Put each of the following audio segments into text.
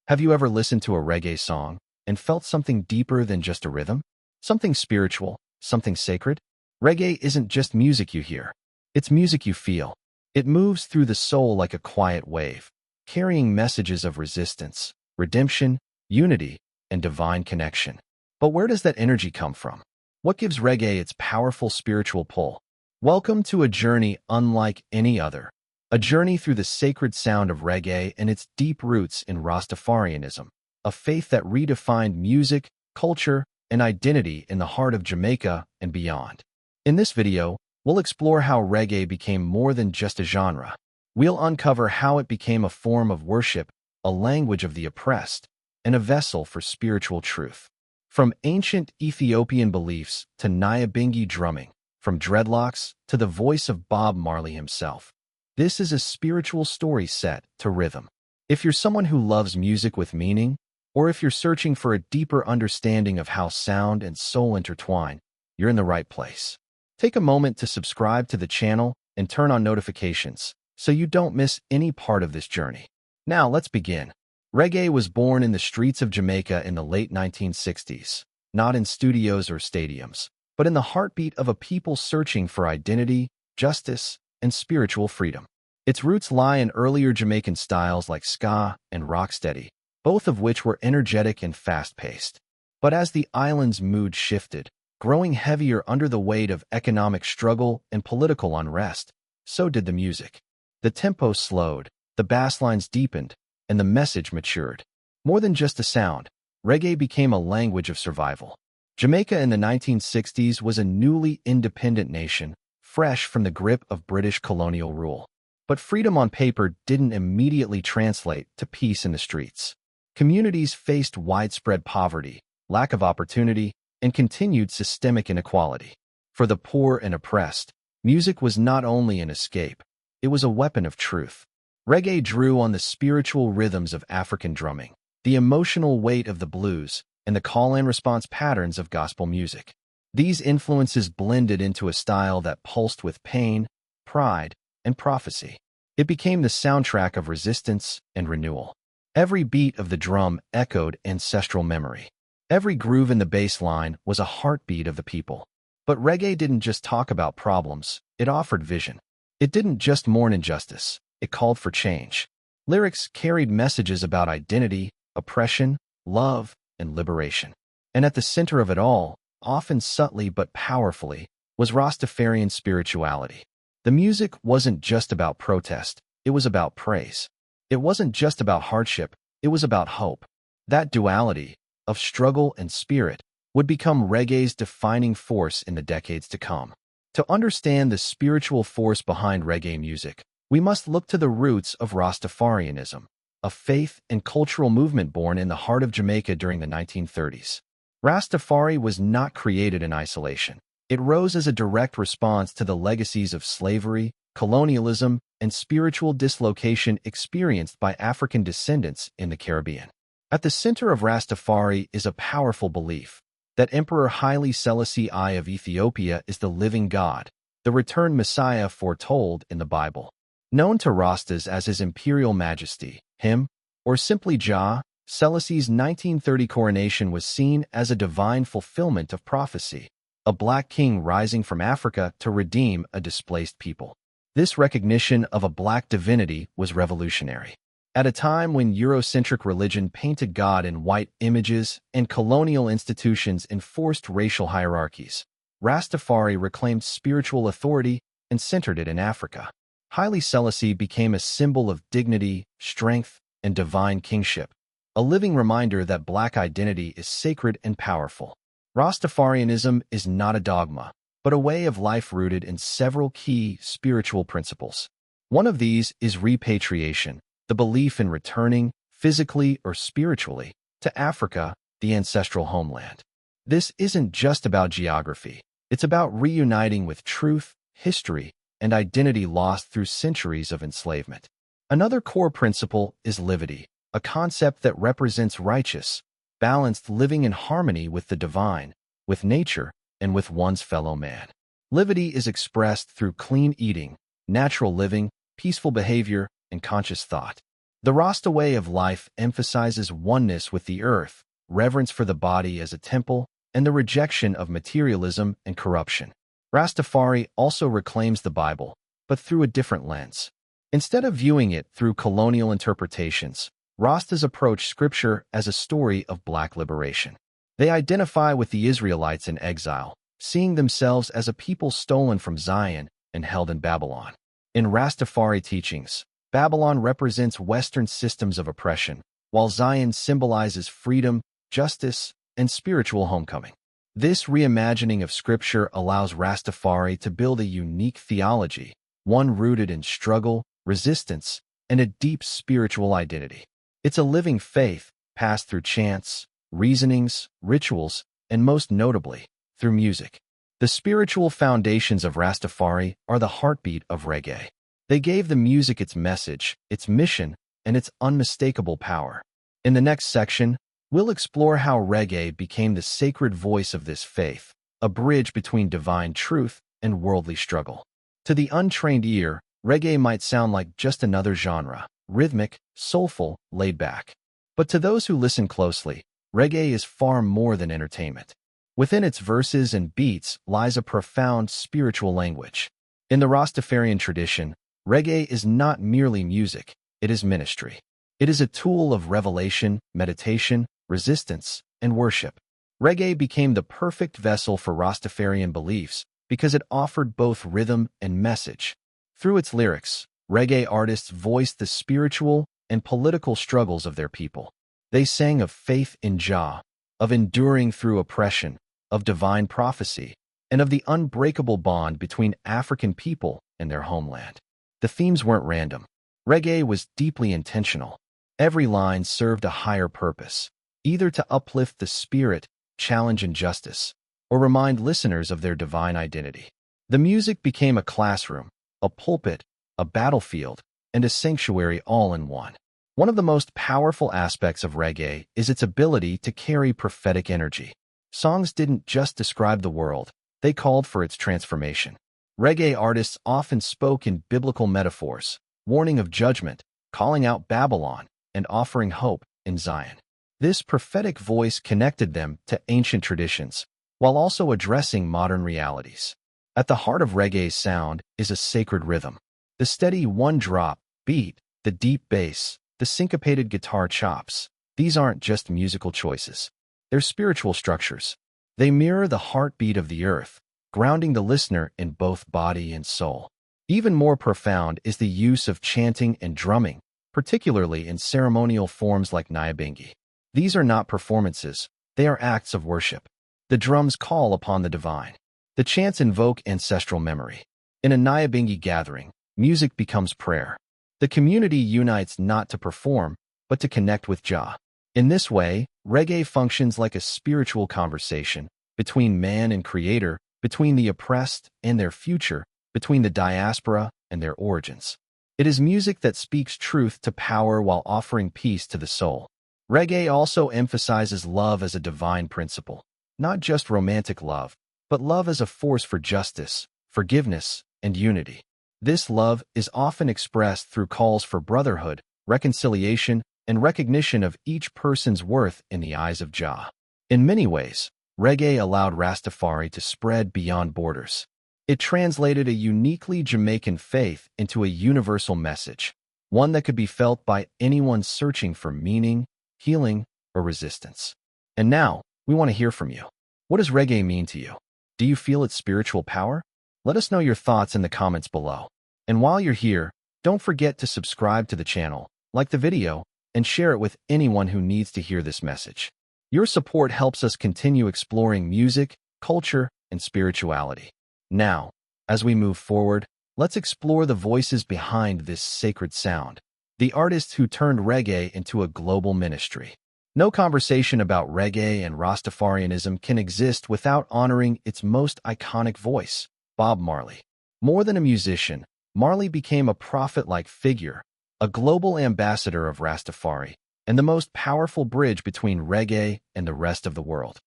Have you ever listened to a reggae song and felt something deeper than just a rhythm? Something spiritual, something sacred? Reggae isn't just music you hear. It's music you feel. It moves through the soul like a quiet wave, carrying messages of resistance, redemption, unity, and divine connection. But where does that energy come from? What gives reggae its powerful spiritual pull? Welcome to a journey unlike any other. A journey through the sacred sound of reggae and its deep roots in Rastafarianism, a faith that redefined music, culture, and identity in the heart of Jamaica and beyond. In this video, we'll explore how reggae became more than just a genre. We'll uncover how it became a form of worship, a language of the oppressed, and a vessel for spiritual truth. From ancient Ethiopian beliefs to Nyabingi drumming, from dreadlocks to the voice of Bob Marley himself, this is a spiritual story set to rhythm. If you're someone who loves music with meaning, or if you're searching for a deeper understanding of how sound and soul intertwine, you're in the right place. Take a moment to subscribe to the channel and turn on notifications so you don't miss any part of this journey. Now let's begin. Reggae was born in the streets of Jamaica in the late 1960s, not in studios or stadiums, but in the heartbeat of a people searching for identity, justice, and spiritual freedom. Its roots lie in earlier Jamaican styles like ska and rocksteady, both of which were energetic and fast-paced. But as the island's mood shifted, growing heavier under the weight of economic struggle and political unrest, so did the music. The tempo slowed, the bass lines deepened, and the message matured. More than just a sound, reggae became a language of survival. Jamaica in the 1960s was a newly independent nation, fresh from the grip of British colonial rule. But freedom on paper didn't immediately translate to peace in the streets. Communities faced widespread poverty, lack of opportunity, and continued systemic inequality. For the poor and oppressed, music was not only an escape, it was a weapon of truth. Reggae drew on the spiritual rhythms of African drumming, the emotional weight of the blues, and the call-and-response patterns of gospel music. These influences blended into a style that pulsed with pain, pride, and prophecy. It became the soundtrack of resistance and renewal. Every beat of the drum echoed ancestral memory. Every groove in the bass line was a heartbeat of the people. But reggae didn't just talk about problems, it offered vision. It didn't just mourn injustice, it called for change. Lyrics carried messages about identity, oppression, love, and liberation. And at the center of it all, often subtly but powerfully, was Rastafarian spirituality. The music wasn't just about protest, it was about praise. It wasn't just about hardship, it was about hope. That duality, of struggle and spirit, would become reggae's defining force in the decades to come. To understand the spiritual force behind reggae music, we must look to the roots of Rastafarianism, a faith and cultural movement born in the heart of Jamaica during the 1930s. Rastafari was not created in isolation. It rose as a direct response to the legacies of slavery, colonialism, and spiritual dislocation experienced by African descendants in the Caribbean. At the center of Rastafari is a powerful belief that Emperor Haile Selassie I of Ethiopia is the living God, the returned Messiah foretold in the Bible. Known to Rastas as His Imperial Majesty, him, or simply Jah, Selassie's 1930 coronation was seen as a divine fulfillment of prophecy, a black king rising from Africa to redeem a displaced people. This recognition of a black divinity was revolutionary. At a time when Eurocentric religion painted God in white images and colonial institutions enforced racial hierarchies, Rastafari reclaimed spiritual authority and centered it in Africa. Haile Selassie became a symbol of dignity, strength, and divine kingship, a living reminder that black identity is sacred and powerful. Rastafarianism is not a dogma, but a way of life rooted in several key spiritual principles. One of these is repatriation, the belief in returning, physically or spiritually, to Africa, the ancestral homeland. This isn't just about geography. It's about reuniting with truth, history, and identity lost through centuries of enslavement. Another core principle is livity, a concept that represents righteous, balanced living in harmony with the divine, with nature, and with one's fellow man. Livity is expressed through clean eating, natural living, peaceful behavior, and conscious thought. The Rasta way of life emphasizes oneness with the earth, reverence for the body as a temple, and the rejection of materialism and corruption. Rastafari also reclaims the Bible, but through a different lens. Instead of viewing it through colonial interpretations, Rastas approach Scripture as a story of black liberation. They identify with the Israelites in exile, seeing themselves as a people stolen from Zion and held in Babylon. In Rastafari teachings, Babylon represents Western systems of oppression, while Zion symbolizes freedom, justice, and spiritual homecoming. This reimagining of Scripture allows Rastafari to build a unique theology, one rooted in struggle, resistance, and a deep spiritual identity. It's a living faith passed through chants, reasonings, rituals, and most notably, through music. The spiritual foundations of Rastafari are the heartbeat of reggae. They gave the music its message, its mission, and its unmistakable power. In the next section, we'll explore how reggae became the sacred voice of this faith, a bridge between divine truth and worldly struggle. To the untrained ear, reggae might sound like just another genre, rhythmic, soulful, laid back. But to those who listen closely, reggae is far more than entertainment. Within its verses and beats lies a profound spiritual language. In the Rastafarian tradition, reggae is not merely music, it is ministry. It is a tool of revelation, meditation, resistance, and worship. Reggae became the perfect vessel for Rastafarian beliefs because it offered both rhythm and message. Through its lyrics, reggae artists voiced the spiritual and political struggles of their people. They sang of faith in Jah, of enduring through oppression, of divine prophecy, and of the unbreakable bond between African people and their homeland. The themes weren't random. Reggae was deeply intentional. Every line served a higher purpose, either to uplift the spirit, challenge injustice, or remind listeners of their divine identity. The music became a classroom, a pulpit, a battlefield, and a sanctuary all in one. One of the most powerful aspects of reggae is its ability to carry prophetic energy. Songs didn't just describe the world, they called for its transformation. Reggae artists often spoke in biblical metaphors, warning of judgment, calling out Babylon, and offering hope in Zion. This prophetic voice connected them to ancient traditions, while also addressing modern realities. At the heart of reggae's sound is a sacred rhythm. The steady one-drop beat, the deep bass, the syncopated guitar chops. These aren't just musical choices. They're spiritual structures. They mirror the heartbeat of the earth, grounding the listener in both body and soul. Even more profound is the use of chanting and drumming, particularly in ceremonial forms like Nyabengi. These are not performances, they are acts of worship. The drums call upon the divine. The chants invoke ancestral memory. In a Nyabengi gathering, music becomes prayer. The community unites not to perform, but to connect with Jah. In this way, reggae functions like a spiritual conversation between man and creator, between the oppressed and their future, between the diaspora and their origins. It is music that speaks truth to power while offering peace to the soul. Reggae also emphasizes love as a divine principle, not just romantic love, but love as a force for justice, forgiveness, and unity. This love is often expressed through calls for brotherhood, reconciliation, and recognition of each person's worth in the eyes of Jah. In many ways, reggae allowed Rastafari to spread beyond borders. It translated a uniquely Jamaican faith into a universal message, one that could be felt by anyone searching for meaning, healing, or resistance. And now, we want to hear from you. What does reggae mean to you? Do you feel its spiritual power? Let us know your thoughts in the comments below. And while you're here, don't forget to subscribe to the channel, like the video, and share it with anyone who needs to hear this message. Your support helps us continue exploring music, culture, and spirituality. Now, as we move forward, let's explore the voices behind this sacred sound, the artists who turned reggae into a global ministry. No conversation about reggae and Rastafarianism can exist without honoring its most iconic voice, Bob Marley. More than a musician, Marley became a prophet-like figure, a global ambassador of Rastafari, and the most powerful bridge between reggae and the rest of the world.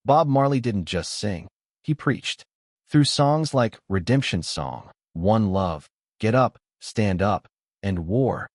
Bob Marley didn't just sing, he preached. Through songs like Redemption Song, One Love, Get Up, Stand Up, and War,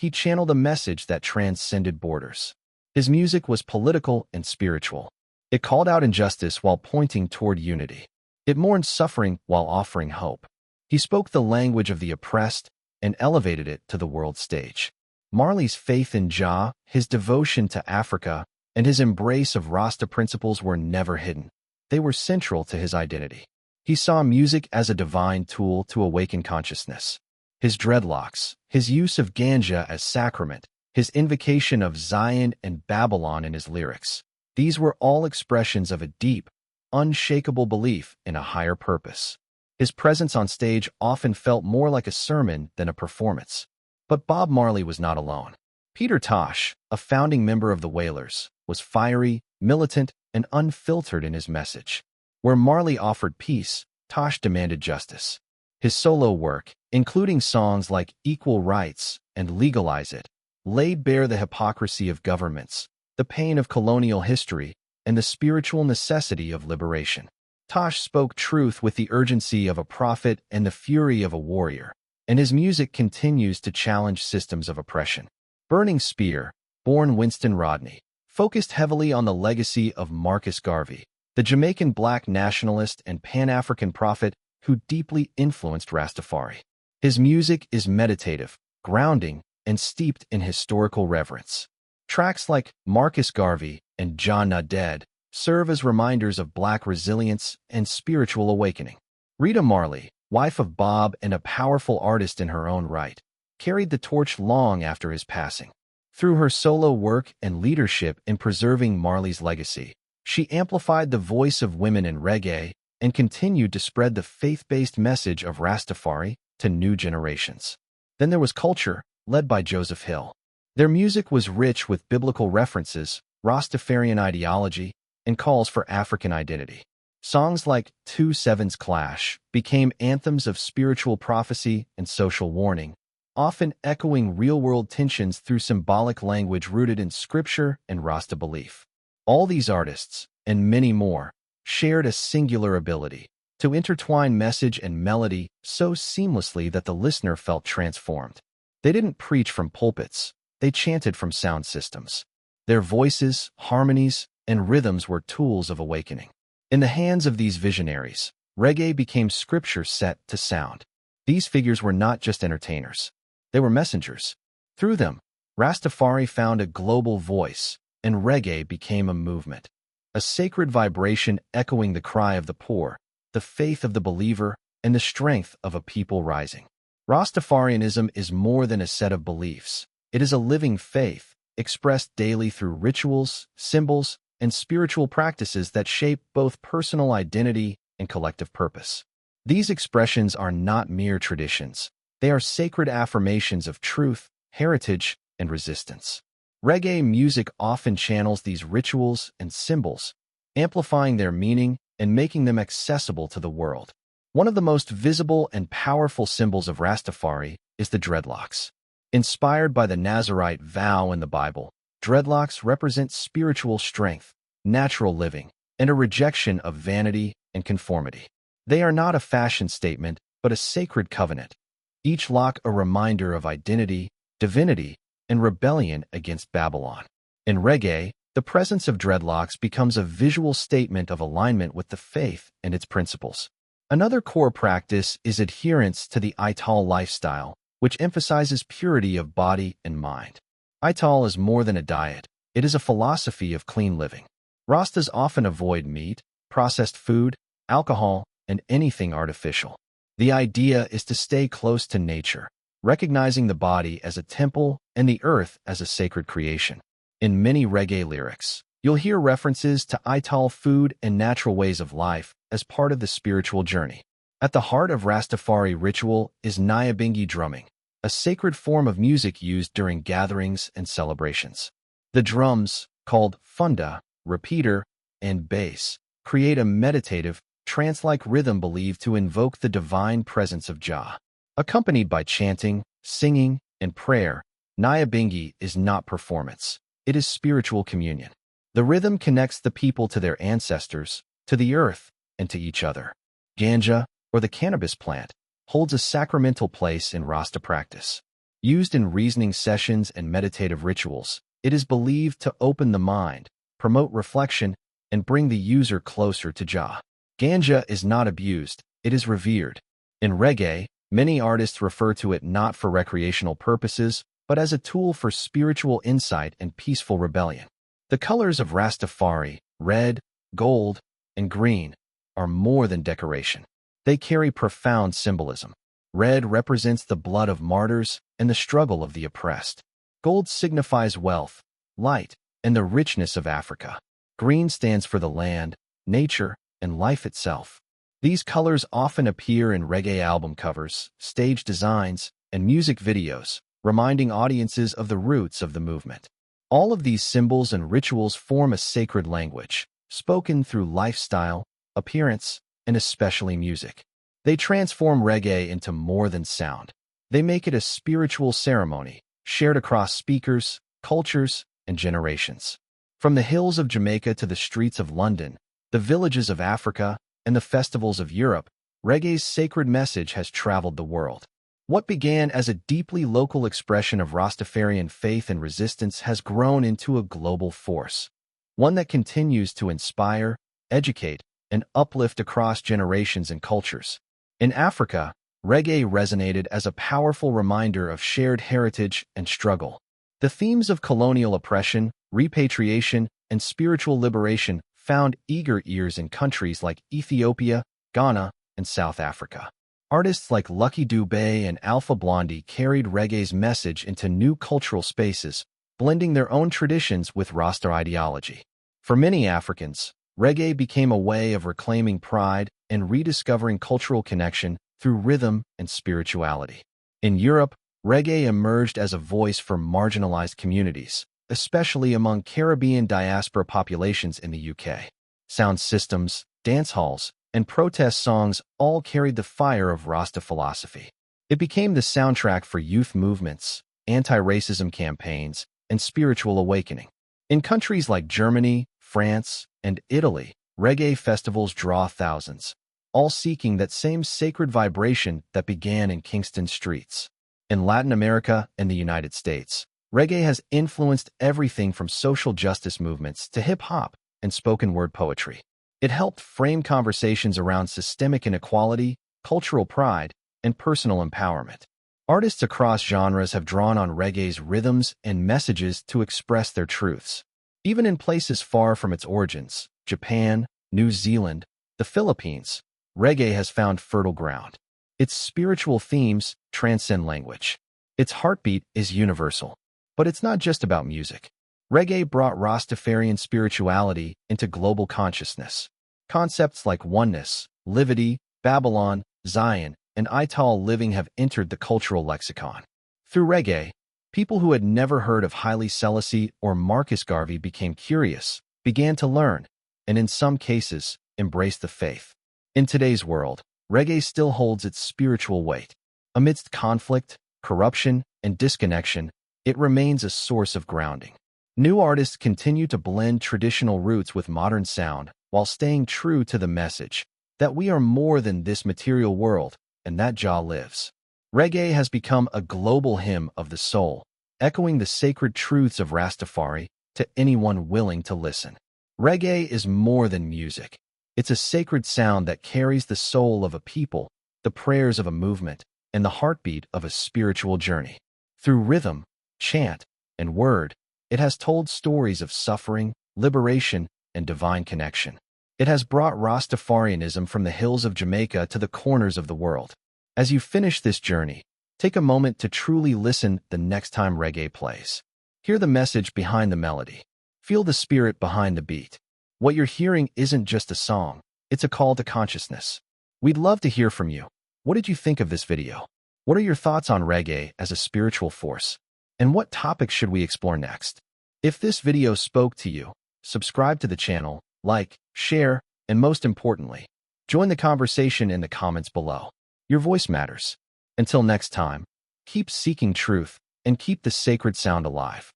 he channeled a message that transcended borders. His music was political and spiritual. It called out injustice while pointing toward unity. It mourned suffering while offering hope. He spoke the language of the oppressed and elevated it to the world stage. Marley's faith in Jah, his devotion to Africa, and his embrace of Rasta principles were never hidden. They were central to his identity. He saw music as a divine tool to awaken consciousness. His dreadlocks, his use of ganja as sacrament, his invocation of Zion and Babylon in his lyrics, these were all expressions of a deep, unshakable belief in a higher purpose. His presence on stage often felt more like a sermon than a performance. But Bob Marley was not alone. Peter Tosh, a founding member of the Wailers, was fiery, militant, and unfiltered in his message. Where Marley offered peace, Tosh demanded justice. His solo work, including songs like Equal Rights and Legalize It, laid bare the hypocrisy of governments, the pain of colonial history, and the spiritual necessity of liberation. Tosh spoke truth with the urgency of a prophet and the fury of a warrior, and his music continues to challenge systems of oppression. Burning Spear, born Winston Rodney, focused heavily on the legacy of Marcus Garvey, the Jamaican black nationalist and Pan-African prophet who deeply influenced Rastafari. His music is meditative, grounding, and steeped in historical reverence. Tracks like Marcus Garvey and Jah Na Dead serve as reminders of black resilience and spiritual awakening. Rita Marley, wife of Bob and a powerful artist in her own right, carried the torch long after his passing. Through her solo work and leadership in preserving Marley's legacy, she amplified the voice of women in reggae and continued to spread the faith-based message of Rastafari to new generations. Then there was Culture, led by Joseph Hill. Their music was rich with biblical references, Rastafarian ideology, and calls for African identity. Songs like 2/7's Clash became anthems of spiritual prophecy and social warning, often echoing real-world tensions through symbolic language rooted in scripture and Rasta belief. All these artists, and many more, shared a singular ability to intertwine message and melody so seamlessly that the listener felt transformed. They didn't preach from pulpits, they chanted from sound systems. Their voices, harmonies, and rhythms were tools of awakening. In the hands of these visionaries, reggae became scripture set to sound. These figures were not just entertainers. They were messengers. Through them, Rastafari found a global voice, and reggae became a movement. A sacred vibration echoing the cry of the poor, the faith of the believer, and the strength of a people rising. Rastafarianism is more than a set of beliefs. It is a living faith, expressed daily through rituals, symbols, and spiritual practices that shape both personal identity and collective purpose. These expressions are not mere traditions. They are sacred affirmations of truth, heritage, and resistance. Reggae music often channels these rituals and symbols, amplifying their meaning and making them accessible to the world. One of the most visible and powerful symbols of Rastafari is the dreadlocks. Inspired by the Nazarite vow in the Bible, dreadlocks represent spiritual strength, natural living, and a rejection of vanity and conformity. They are not a fashion statement, but a sacred covenant. Each lock a reminder of identity, divinity, and rebellion against Babylon. In reggae, the presence of dreadlocks becomes a visual statement of alignment with the faith and its principles. Another core practice is adherence to the Ital lifestyle, which emphasizes purity of body and mind. Ital is more than a diet. It is a philosophy of clean living. Rastas often avoid meat, processed food, alcohol, and anything artificial. The idea is to stay close to nature, recognizing the body as a temple and the earth as a sacred creation. In many reggae lyrics, you'll hear references to Ital food and natural ways of life as part of the spiritual journey. At the heart of Rastafari ritual is Nyabingi drumming, a sacred form of music used during gatherings and celebrations. The drums, called funda, repeater, and bass, create a meditative, trance-like rhythm believed to invoke the divine presence of Jah. Accompanied by chanting, singing, and prayer, Nyabingi is not performance. It is spiritual communion. The rhythm connects the people to their ancestors, to the earth, and to each other. Ganja, or the cannabis plant, holds a sacramental place in Rasta practice. Used in reasoning sessions and meditative rituals, it is believed to open the mind, promote reflection, and bring the user closer to Jah. Ganja is not abused, it is revered. In reggae, many artists refer to it not for recreational purposes, but as a tool for spiritual insight and peaceful rebellion. The colors of Rastafari, red, gold, and green, are more than decoration. They carry profound symbolism. Red represents the blood of martyrs and the struggle of the oppressed. Gold signifies wealth, light, and the richness of Africa. Green stands for the land, nature, and life itself. These colors often appear in reggae album covers, stage designs, and music videos, reminding audiences of the roots of the movement. All of these symbols and rituals form a sacred language, spoken through lifestyle, appearance, and especially music. They transform reggae into more than sound. They make it a spiritual ceremony, shared across speakers, cultures, and generations. From the hills of Jamaica to the streets of London, the villages of Africa, and the festivals of Europe, reggae's sacred message has traveled the world. What began as a deeply local expression of Rastafarian faith and resistance has grown into a global force, one that continues to inspire, educate, and uplift across generations and cultures. In Africa, reggae resonated as a powerful reminder of shared heritage and struggle. The themes of colonial oppression, repatriation, and spiritual liberation found eager ears in countries like Ethiopia, Ghana, and South Africa. Artists like Lucky Dubé and Alpha Blondy carried reggae's message into new cultural spaces, blending their own traditions with Rasta ideology. For many Africans, reggae became a way of reclaiming pride and rediscovering cultural connection through rhythm and spirituality. In Europe, reggae emerged as a voice for marginalized communities, especially among Caribbean diaspora populations in the UK. Sound systems, dance halls, and protest songs all carried the fire of Rasta philosophy. It became the soundtrack for youth movements, anti-racism campaigns, and spiritual awakening. In countries like Germany, France, and Italy, reggae festivals draw thousands, all seeking that same sacred vibration that began in Kingston streets. In Latin America and the United States, reggae has influenced everything from social justice movements to hip-hop and spoken-word poetry. It helped frame conversations around systemic inequality, cultural pride, and personal empowerment. Artists across genres have drawn on reggae's rhythms and messages to express their truths. Even in places far from its origins, Japan, New Zealand, the Philippines, reggae has found fertile ground. Its spiritual themes transcend language. Its heartbeat is universal. But it's not just about music. Reggae brought Rastafarian spirituality into global consciousness. Concepts like oneness, livity, Babylon, Zion, and Ital living have entered the cultural lexicon. Through reggae, people who had never heard of Haile Selassie or Marcus Garvey became curious, began to learn, and in some cases, embraced the faith. In today's world, reggae still holds its spiritual weight. Amidst conflict, corruption, and disconnection, it remains a source of grounding. New artists continue to blend traditional roots with modern sound while staying true to the message that we are more than this material world and that Jah lives. Reggae has become a global hymn of the soul, echoing the sacred truths of Rastafari to anyone willing to listen. Reggae is more than music. It's a sacred sound that carries the soul of a people, the prayers of a movement, and the heartbeat of a spiritual journey. Through rhythm, chant, and word, it has told stories of suffering, liberation, and divine connection. It has brought Rastafarianism from the hills of Jamaica to the corners of the world. As you finish this journey, take a moment to truly listen the next time reggae plays. Hear the message behind the melody. Feel the spirit behind the beat. What you're hearing isn't just a song, it's a call to consciousness. We'd love to hear from you. What did you think of this video? What are your thoughts on reggae as a spiritual force? And what topics should we explore next? If this video spoke to you, subscribe to the channel, like, share, and most importantly, join the conversation in the comments below. Your voice matters. Until next time, keep seeking truth and keep the sacred sound alive.